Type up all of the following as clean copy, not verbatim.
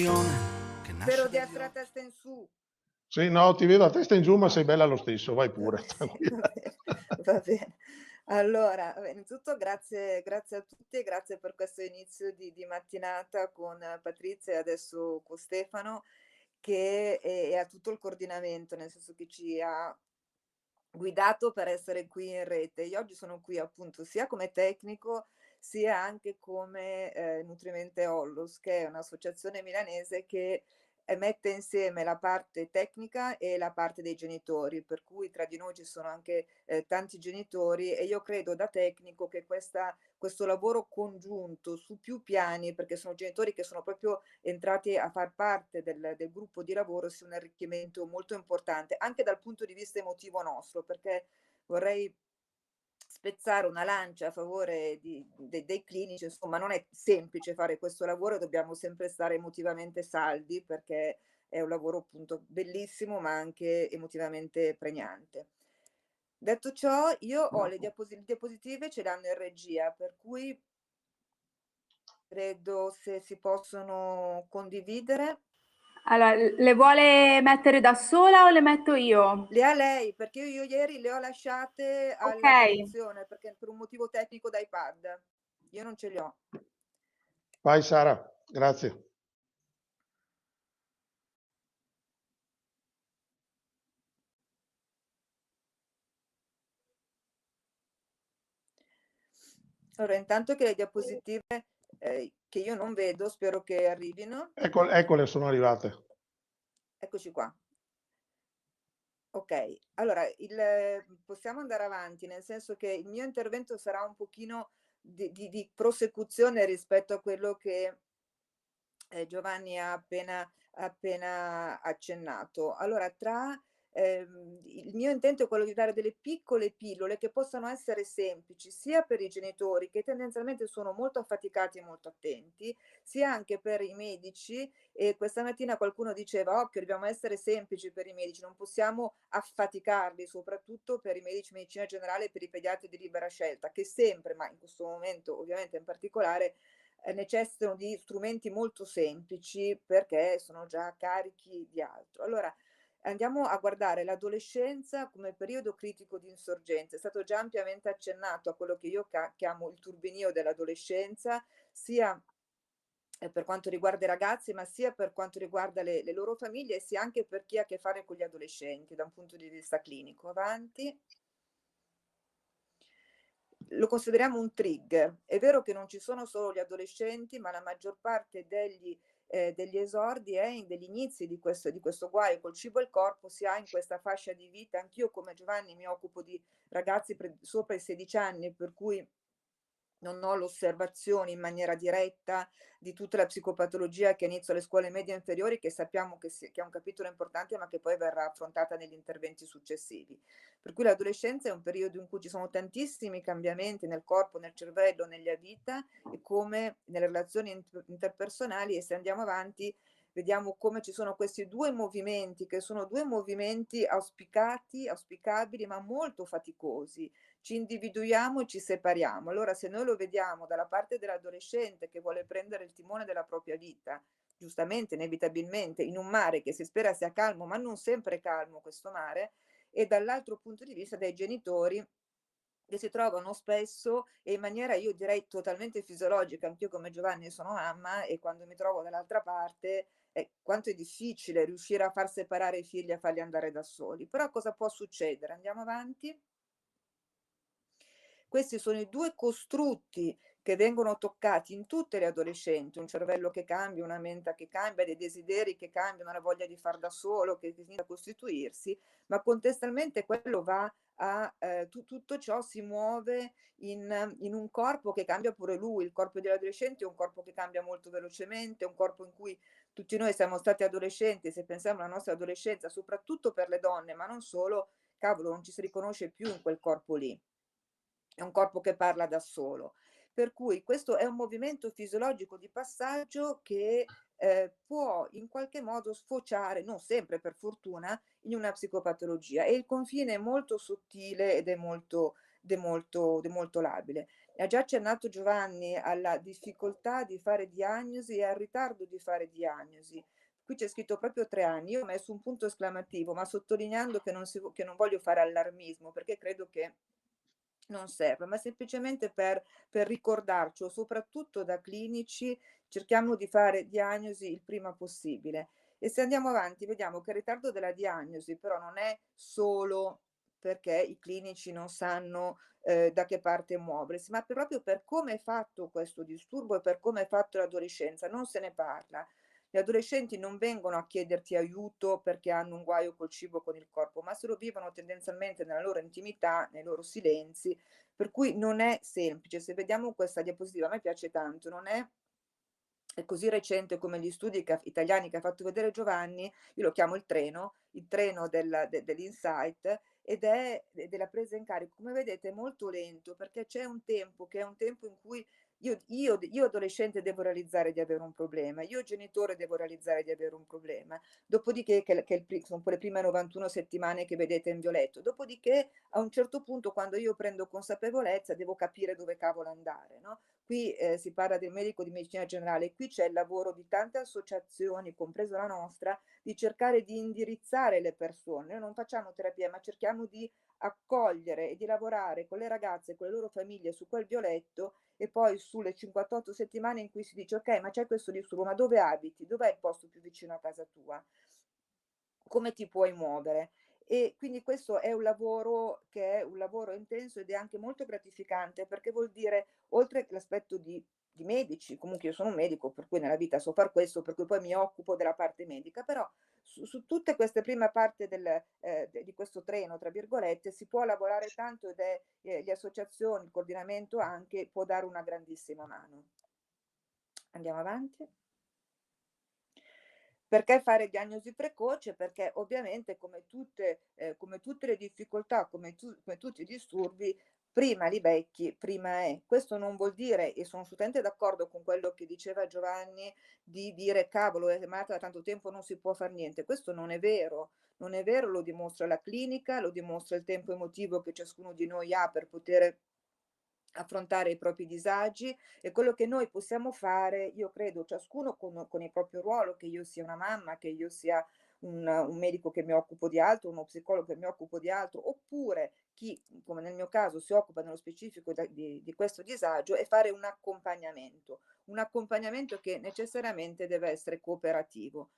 un'emozione che nasce Spero di dagli essere a occhi. testa in su. Sì, no, ti vedo a testa in giù, ma sei bella lo stesso, vai Va pure, bene, tranquilla. va bene, va bene. Allora, vabbè, innanzitutto grazie a tutti e grazie per questo inizio di mattinata con Patrizia e adesso con Stefano, che e a tutto il coordinamento, nel senso che ci ha guidato per essere qui in rete. Io oggi sono qui appunto sia come tecnico, sia anche come, Nutrimente Ollus, che è un'associazione milanese che, mette insieme la parte tecnica e la parte dei genitori, per cui tra di noi ci sono anche, tanti genitori e io credo da tecnico che questo lavoro congiunto su più piani, perché sono genitori che sono proprio entrati a far parte del gruppo di lavoro, sia un arricchimento molto importante, anche dal punto di vista emotivo nostro, perché vorrei spezzare una lancia a favore dei clinici, insomma non è semplice fare questo lavoro, dobbiamo sempre stare emotivamente saldi, perché è un lavoro appunto bellissimo, ma anche emotivamente pregnante. Detto ciò, io ho le diapositive ce l'hanno in regia, per cui credo se si possono condividere. Allora, le vuole mettere da sola o le metto io? Le ha lei, perché io ieri le ho lasciate Ok, alla produzione, perché per un motivo tecnico d'iPad. Io non ce li ho. Vai Sara, grazie. Allora, intanto che le diapositive, che io non vedo, spero che arrivino. Eccole, sono arrivate. Eccoci qua. Okay, allora possiamo andare avanti, nel senso che il mio intervento sarà un pochino di prosecuzione rispetto a quello che, Giovanni ha appena accennato. Allora il mio intento è quello di dare delle piccole pillole che possano essere semplici, sia per i genitori che tendenzialmente sono molto affaticati e molto attenti, sia anche per i medici e questa mattina qualcuno diceva: "Occhio, dobbiamo essere semplici per i medici, non possiamo affaticarli", soprattutto per i medici di medicina generale e per i pediatri di libera scelta, che sempre, ma in questo momento ovviamente in particolare, necessitano di strumenti molto semplici perché sono già carichi di altro. Allora, andiamo a guardare l'adolescenza come periodo critico di insorgenza. È stato già ampiamente accennato a quello che io chiamo il turbinio dell'adolescenza, sia per quanto riguarda i ragazzi, ma sia per quanto riguarda le loro famiglie, sia anche per chi ha a che fare con gli adolescenti da un punto di vista clinico. Avanti. Lo consideriamo un trigger. È vero che non ci sono solo gli adolescenti, ma la maggior parte degli esordi degli inizi di questo guaio col cibo e il corpo si ha in questa fascia di vita. Anch'io come Giovanni mi occupo di ragazzi sopra i 16 anni, per cui non ho l'osservazione in maniera diretta di tutta la psicopatologia che inizia alle scuole medie inferiori, che sappiamo che è un capitolo importante, ma che poi verrà affrontata negli interventi successivi. Per cui l'adolescenza è un periodo in cui ci sono tantissimi cambiamenti nel corpo, nel cervello, nella vita e come nelle relazioni interpersonali, e se andiamo avanti vediamo come ci sono questi due movimenti, che sono due movimenti auspicabili, ma molto faticosi. Ci individuiamo e ci separiamo. Allora, se noi lo vediamo dalla parte dell'adolescente che vuole prendere il timone della propria vita, giustamente, inevitabilmente, in un mare che si spera sia calmo, ma non sempre è calmo questo mare, e dall'altro punto di vista dei genitori che si trovano spesso e in maniera, io direi, totalmente fisiologica. Anch'io come Giovanni sono mamma e quando mi trovo dall'altra parte, quanto è difficile riuscire a far separare i figli, a farli andare da soli. Però cosa può succedere? Andiamo avanti. Questi sono i due costrutti che vengono toccati in tutte le adolescenti: un cervello che cambia, una mente che cambia, dei desideri che cambiano, una voglia di far da solo che inizia a costituirsi, ma contestualmente quello va tutto ciò si muove in un corpo che cambia pure lui. Il corpo degli adolescenti è un corpo che cambia molto velocemente, è un corpo in cui tutti noi siamo stati adolescenti, se pensiamo alla nostra adolescenza, soprattutto per le donne, ma non solo, cavolo, non ci si riconosce più in quel corpo lì. È un corpo che parla da solo. Per cui questo è un movimento fisiologico di passaggio che, può in qualche modo sfociare, non sempre per fortuna, in una psicopatologia, e il confine è molto sottile ed è molto labile. Ha già accennato Giovanni alla difficoltà di fare diagnosi e al ritardo di fare diagnosi. Qui c'è scritto proprio 3 anni. Io ho messo un punto esclamativo, ma sottolineando che non voglio fare allarmismo, perché credo che non serve, ma semplicemente per ricordarci, o soprattutto da clinici, cerchiamo di fare diagnosi il prima possibile. E se andiamo avanti, vediamo che il ritardo della diagnosi però non è solo perché i clinici non sanno da che parte muoversi, ma proprio per come è fatto questo disturbo e per come è fatto l'adolescenza. Non se ne parla. Gli adolescenti non vengono a chiederti aiuto perché hanno un guaio col cibo o con il corpo, ma se lo vivono tendenzialmente nella loro intimità, nei loro silenzi, per cui non è semplice. Se vediamo questa diapositiva, a me piace tanto, non è così recente come gli studi italiani che ha fatto vedere Giovanni, io lo chiamo il treno dell'insight, ed è della presa in carico. Come vedete è molto lento perché c'è un tempo che è un tempo in cui io adolescente devo realizzare di avere un problema, io genitore devo realizzare di avere un problema, dopodiché sono quelle prime 91 settimane che vedete in violetto, dopodiché a un certo punto quando io prendo consapevolezza devo capire dove cavolo andare, no? Qui si parla del medico di medicina generale, qui c'è il lavoro di tante associazioni, compresa la nostra, di cercare di indirizzare le persone. Noi non facciamo terapia, ma cerchiamo di accogliere e di lavorare con le ragazze e con le loro famiglie su quel violetto e poi sulle 58 settimane in cui si dice ok, ma c'è questo disturbo, ma dove abiti? Dov'è il posto più vicino a casa tua? Come ti puoi muovere? E quindi questo è un lavoro che è un lavoro intenso ed è anche molto gratificante perché vuol dire, oltre l'aspetto di medici, comunque io sono un medico, per cui nella vita so far questo, per cui poi mi occupo della parte medica, però su tutte queste prime parti di questo treno, tra virgolette, si può lavorare tanto ed è le associazioni, il coordinamento anche può dare una grandissima mano. Andiamo avanti. Perché fare diagnosi precoce? Perché ovviamente come tutte le difficoltà, come tutti i disturbi, prima li becchi, prima è. Questo non vuol dire, e sono assolutamente d'accordo con quello che diceva Giovanni, di dire cavolo, è malata da tanto tempo, non si può fare niente. Questo non è vero. Non è vero, lo dimostra la clinica, lo dimostra il tempo emotivo che ciascuno di noi ha per poter affrontare i propri disagi e quello che noi possiamo fare, io credo, ciascuno con il proprio ruolo, che io sia una mamma, che io sia un medico che mi occupo di altro, uno psicologo che mi occupo di altro, oppure chi, come nel mio caso, si occupa nello specifico di questo disagio e fare un accompagnamento che necessariamente deve essere cooperativo.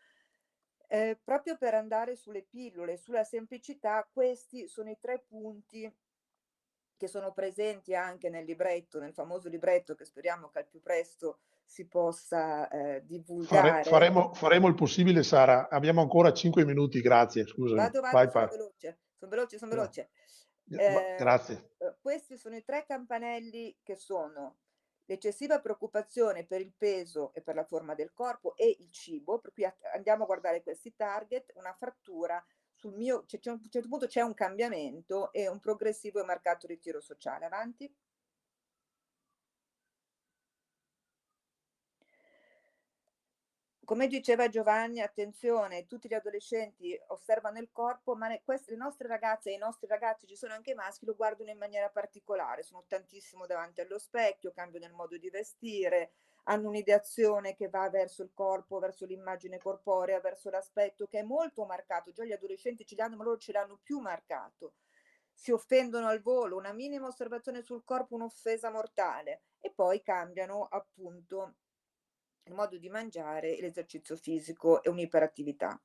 Proprio per andare sulle pillole, sulla semplicità, questi sono i 3 punti che sono presenti anche nel libretto, nel famoso libretto che speriamo che al più presto si possa divulgare. Faremo il possibile, Sara. Abbiamo ancora 5 minuti, grazie. Scusami. Vado, Vai, sono vai. veloce, sono veloce, sono No. veloce. Eh, Grazie. Questi sono i 3 campanelli che sono l'eccessiva preoccupazione per il peso e per la forma del corpo e il cibo, per cui andiamo a guardare questi target, una frattura a un certo punto c'è un cambiamento e un progressivo e marcato ritiro sociale. Avanti. Come diceva Giovanni, attenzione, tutti gli adolescenti osservano il corpo, ma le nostre ragazze e i nostri ragazzi, ci sono anche i maschi, lo guardano in maniera particolare, sono tantissimo davanti allo specchio, cambiano il modo di vestire, hanno un'ideazione che va verso il corpo, verso l'immagine corporea, verso l'aspetto che è molto marcato, già gli adolescenti ce l'hanno, ma loro ce l'hanno più marcato. Si offendono al volo, una minima osservazione sul corpo, un'offesa mortale, e poi cambiano appunto il modo di mangiare, l'esercizio fisico e un'iperattività.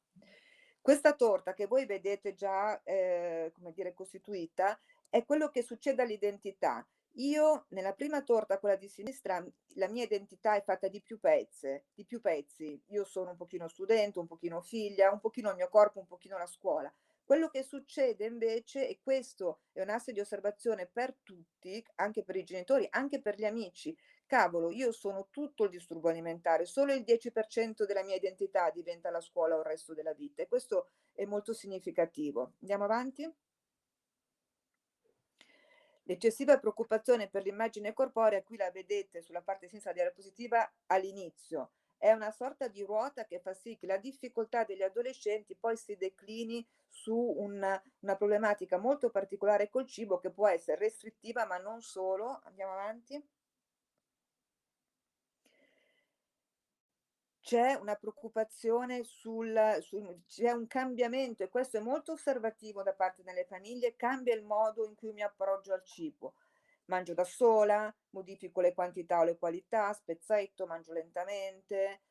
Questa torta che voi vedete già, come dire, costituita, è quello che succede all'identità. Io nella prima torta, quella di sinistra, la mia identità è fatta di più pezzi. Io sono un pochino studente, un pochino figlia, un pochino il mio corpo, un pochino la scuola. Quello che succede invece, e questo è un asse di osservazione per tutti, anche per i genitori, anche per gli amici, cavolo, io sono tutto il disturbo alimentare, solo il 10% della mia identità diventa la scuola o il resto della vita e questo è molto significativo. Andiamo avanti? L'eccessiva preoccupazione per l'immagine corporea, qui la vedete sulla parte sinistra della diapositiva all'inizio, è una sorta di ruota che fa sì che la difficoltà degli adolescenti poi si declini su una problematica molto particolare col cibo, che può essere restrittiva, ma non solo. Andiamo avanti. C'è una preoccupazione c'è un cambiamento, e questo è molto osservativo da parte delle famiglie, cambia il modo in cui mi approccio al cibo. Mangio da sola, modifico le quantità o le qualità, spezzetto, mangio lentamente,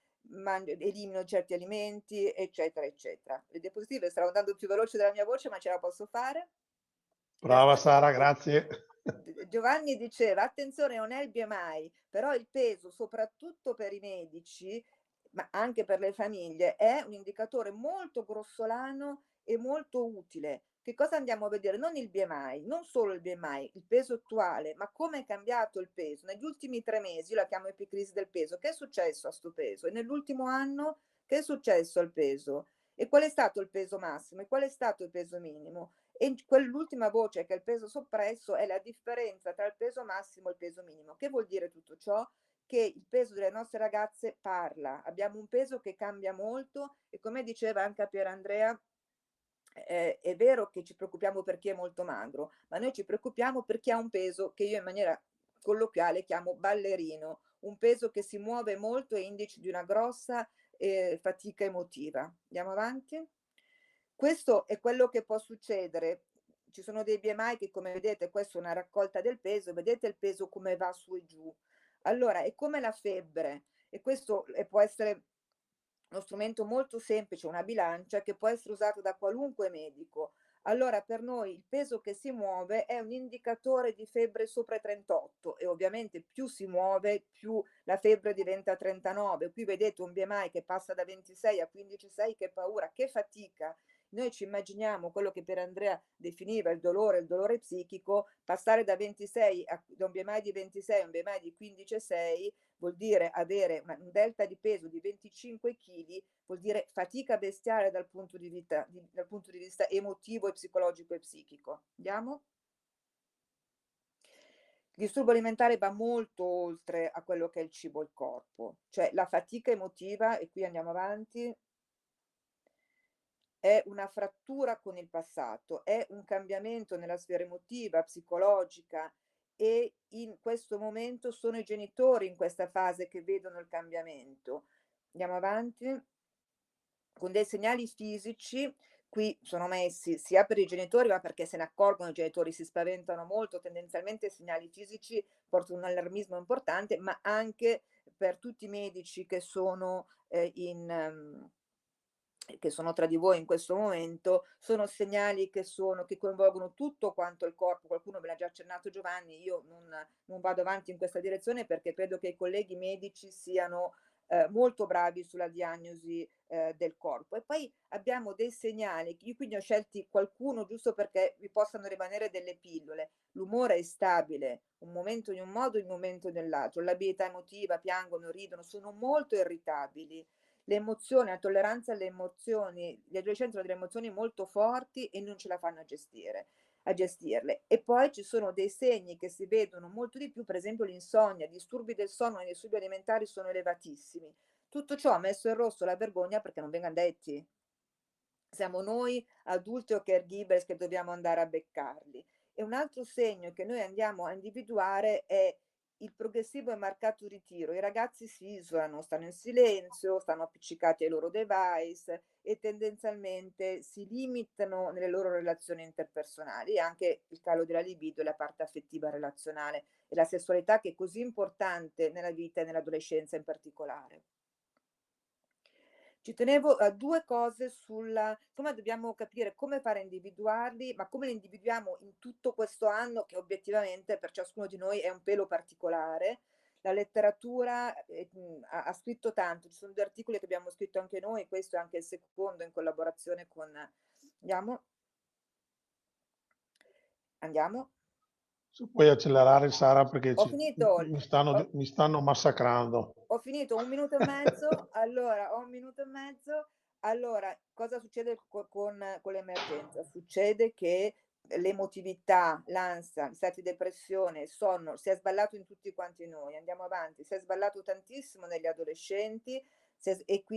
elimino certi alimenti, eccetera, eccetera. Le diapositive stanno andando più veloce della mia voce, ma ce la posso fare. Brava Sara, grazie. Giovanni diceva: attenzione, non è il BMI, però il peso, soprattutto per i medici, ma anche per le famiglie, è un indicatore molto grossolano e molto utile. Che cosa andiamo a vedere? Non il BMI, non solo il BMI, il peso attuale, ma come è cambiato il peso. Negli ultimi 3 mesi, io la chiamo epicrisi del peso, che è successo a sto peso? E nell'ultimo anno, che è successo al peso? E qual è stato il peso massimo? E qual è stato il peso minimo? E quell'ultima voce, che è il peso soppresso, è la differenza tra il peso massimo e il peso minimo. Che vuol dire tutto ciò? Che il peso delle nostre ragazze parla. Abbiamo un peso che cambia molto, e come diceva anche Pier Andrea, è vero che ci preoccupiamo per chi è molto magro, ma noi ci preoccupiamo per chi ha un peso che io in maniera colloquiale chiamo ballerino, un peso che si muove molto e indice di una grossa fatica emotiva. Andiamo avanti. Questo è quello che può succedere. Ci sono dei BMI che, come vedete, questa è una raccolta del peso, vedete il peso come va su e giù. Allora, è come la febbre, e questo può essere uno strumento molto semplice, una bilancia che può essere usato da qualunque medico. Allora, per noi il peso che si muove è un indicatore di febbre sopra i 38, e ovviamente più si muove, più la febbre diventa 39. Qui vedete un BMI che passa da 26 a 15,6, che paura, che fatica. Noi ci immaginiamo quello che per Andrea definiva il dolore psichico, passare da 26 da un BMI di 26 a un BMI di 15,6 vuol dire avere un delta di peso di 25 kg, vuol dire fatica bestiale dal punto di vista emotivo e psicologico e psichico. Andiamo? Il disturbo alimentare va molto oltre a quello che è il cibo e il corpo, cioè la fatica emotiva, e qui andiamo avanti, è una frattura con il passato, è un cambiamento nella sfera emotiva, psicologica, e in questo momento sono i genitori in questa fase che vedono il cambiamento. Andiamo avanti. Con dei segnali fisici, qui sono messi sia per i genitori, ma perché se ne accorgono i genitori, si spaventano molto, tendenzialmente i segnali fisici portano un allarmismo importante, ma anche per tutti i medici che sono che sono tra di voi in questo momento, sono segnali che coinvolgono tutto quanto il corpo. Qualcuno me l'ha già accennato, Giovanni, io non vado avanti in questa direzione perché credo che i colleghi medici siano molto bravi sulla diagnosi del corpo. E poi abbiamo dei segnali, io quindi ho scelti qualcuno giusto perché vi possano rimanere delle pillole. L'umore è stabile, un momento in un modo, un momento nell'altro, l'abilità emotiva, piangono, ridono, sono molto irritabili. Le emozioni, la tolleranza alle emozioni, gli adolescenti hanno delle emozioni molto forti e non ce la fanno a gestirle. E poi ci sono dei segni che si vedono molto di più, per esempio l'insonnia, disturbi del sonno e i disturbi alimentari sono elevatissimi. Tutto ciò ha messo in rosso la vergogna perché non vengono detti. Siamo noi adulti o caregivers che dobbiamo andare a beccarli. E un altro segno che noi andiamo a individuare è il progressivo e marcato ritiro. I ragazzi si isolano, stanno in silenzio, stanno appiccicati ai loro device e tendenzialmente si limitano nelle loro relazioni interpersonali, e anche il calo della libido e la parte affettiva relazionale e la sessualità, che è così importante nella vita e nell'adolescenza in particolare. Ci tenevo a 2 cose insomma dobbiamo capire come fare a individuarli, ma come li individuiamo in tutto questo anno che obiettivamente per ciascuno di noi è un pelo particolare. La letteratura, ha scritto tanto, ci sono 2 articoli che abbiamo scritto anche noi, questo è anche il secondo in collaborazione con andiamo? Andiamo? Se puoi accelerare Sara perché Ho finito, ho mi stanno massacrando. Ho finito 1 minuto e mezzo, allora ho 1 minuto e mezzo. Allora, cosa succede con l'emergenza? Succede che l'emotività, l'ansia, gli stati di depressione, il sonno, si è sballato in tutti quanti noi. Andiamo avanti, si è sballato tantissimo negli adolescenti,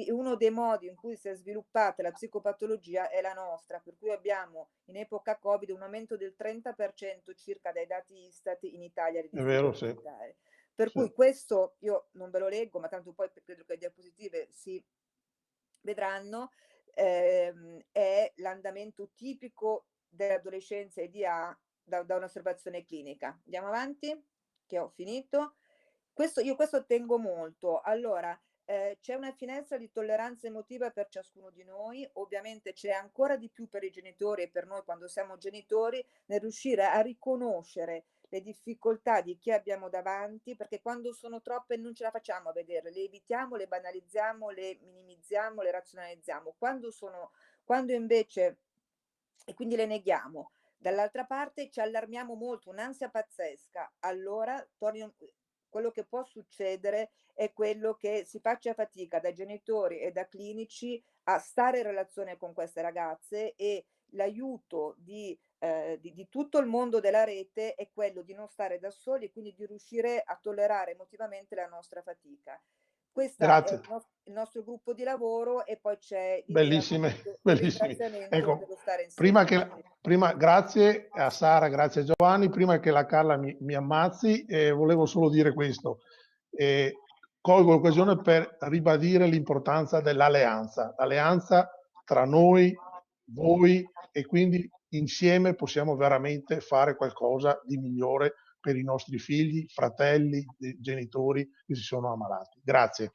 uno dei modi in cui si è sviluppata la psicopatologia è la nostra, per cui abbiamo in epoca Covid un aumento del 30% circa dai dati Istat in Italia di È vero, disturbi sì. mentali. Per Sì. cui questo io non ve lo leggo, ma tanto poi credo che le diapositive si vedranno, è l'andamento tipico dell'adolescenza EDA da un'osservazione clinica. Andiamo avanti, che ho finito. Questo tengo molto. Allora, c'è una finestra di tolleranza emotiva per ciascuno di noi, ovviamente c'è ancora di più per i genitori e per noi quando siamo genitori, nel riuscire a riconoscere le difficoltà di chi abbiamo davanti, perché quando sono troppe non ce la facciamo a vedere, le evitiamo, le banalizziamo, le minimizziamo, le razionalizziamo. Quando invece, e quindi le neghiamo, dall'altra parte ci allarmiamo molto, un'ansia pazzesca, allora quello che può succedere è quello che si faccia fatica da genitori e da clinici a stare in relazione con queste ragazze, e l'aiuto di tutto il mondo della rete è quello di non stare da soli e quindi di riuscire a tollerare emotivamente la nostra fatica. Questo è Grazie. il nostro gruppo di lavoro, e poi c'è l'idea Bellissime, appunto del bellissimi. ringraziamento Ecco, dello stare insieme. grazie a Sara, grazie a Giovanni. Prima che la Carla mi ammazzi, volevo solo dire questo. Colgo l'occasione per ribadire l'importanza dell'alleanza, l'alleanza tra noi, voi, e quindi insieme possiamo veramente fare qualcosa di migliore per i nostri figli, fratelli, genitori che si sono ammalati. Grazie.